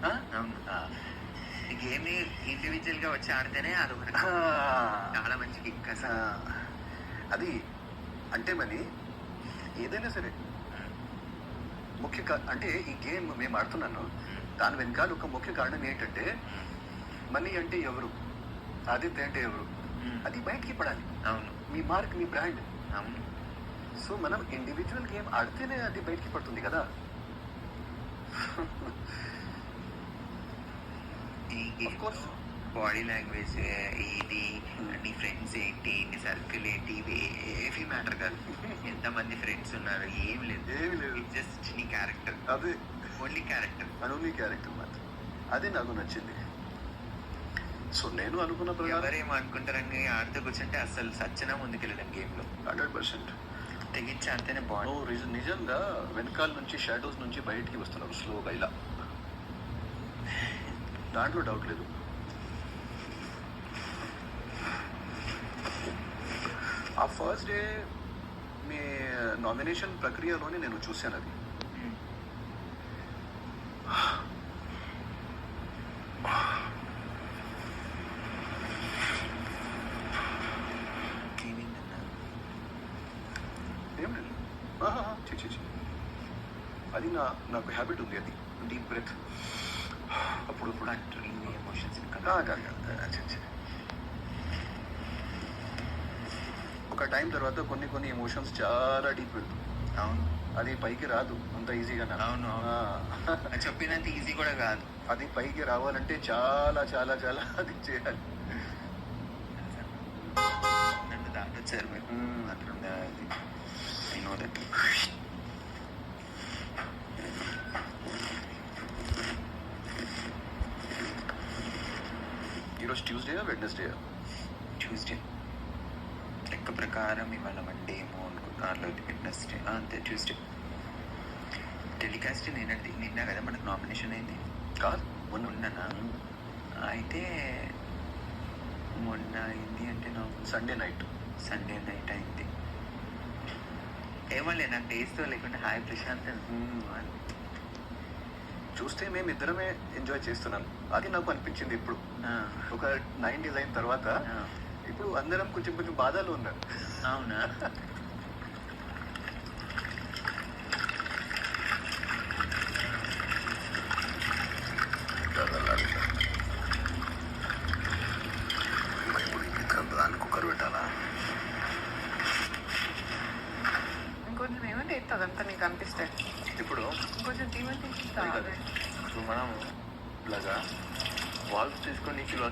అవును. ఈ గేమ్‌ని ఇండివిడ్యువల్‌గా వచ్చి ఆడితేనే అదొకటి ఆ, చాలా మంచి కిక్ ఆ, అసలు. అది అంటే మరి ఏదైనా సరే ముఖ్య అంటే ఈ గేమ్ మేము ఆడుతున్నాను, దాని వెనకాల ఒక ముఖ్య కారణం ఏంటంటే మనీ అంటే ఎవరు, ఆదిత్య అంటే ఎవరు, అది బయటికి పడాలి. అవును. మీ మార్క్, మీ బ్రాండ్. అవును. సో మనం ఇండివిజువల్ గేమ్ ఆడితేనే అది బయటికి పడుతుంది కదా. ఈ Of game course. Body language ఇది, నీ ఫ్రెండ్స్ ఏంటి, నీ సర్కిల్ ఏంటి, ఇవి ఏవి మ్యాటర్ కాదు. ఎంతమంది ఫ్రెండ్స్ ఉన్నారు ఏమి లేదు. ఏమి లేదు. జస్ట్ నీ క్యారెక్టర్, అదే ఓన్లీ క్యారెక్టర్. ఓన్లీ క్యారెక్టర్ మాత్రం. అదే నాకు నచ్చింది. సో నేను అనుకున్న ప్రకారం ఎవరేమో అనుకుంటారని ఆడుతూ కూర్చుంటే అసలు సచ్చనా ముందుకెళ్ళడం గేమ్లో. 100%. తెగించి ఆడితేనే బాగుంది. నిజంగా వెనకాల నుంచి షాడోస్ నుంచి బయటికి వస్తున్నారు స్లోగా ఇలా, దాంట్లో డౌట్ లేదు. ఆ ఫస్ట్ డే మీ నామినేషన్ ప్రక్రియలోనే నేను చూశాను అది. ఏమైందన్నా? ఏం లేదు. చి అది నాకు హ్యాబిట్ ఉంది, అది డీప్ బ్రెత్ అప్పుడు ఇప్పుడు. Controlling emotions. ఒక టైం తర్వాత కొన్ని ఎమోషన్స్ చాలా డీప్ వెళ్తాయి. అవును. అది పైకి రాదు అంత ఈజీగా. అవును. అది చెప్పినంత ఈజీ కూడా కాదు. అది పైకి రావాలంటే చాలా చాలా చాలా అది చేయాలి. నన్ను దాటొచ్చారు మీరు మాత్రం. I know that. ఈరోజు ట్యూస్డేయా వెడ్నెస్డేయా? ట్యూస్డే లెక్క ప్రకారం. ఇవాళ మండే ఏమో అనుకుంటున్నా. వెడ్నెస్డే అంతే. ట్యూస్డే టెలికాస్ట్ నిన్న కదా మనకు నామినేషన్ అయింది. కాదు మొన్ననా? అయితే మొన్న అయింది అంటే సండే నైట్ అయింది. ఏమోలే, నాకు డేస్తో లేకుండా హాయ్ ప్రశాంత్ అని చూస్తే మేము ఇద్దరమే ఎంజాయ్ చేస్తున్నాం. అది నాకు అనిపించింది ఇప్పుడు. ఒక 9 days అయిన తర్వాత ఇప్పుడు అందరం కొంచెం బాధలో ఉన్నారు. అవునా? దానికి కుక్కర్ పెట్టాలా? ఇంకొంచెం ఏమంటే ఎత్తు అదంతా నీకు అనిపిస్తే ఇప్పుడు ఇంకొంచెం తీమంటే ఇప్పుడు మనం ఇలాగా వాల్స్ తీసుకొని ఇలా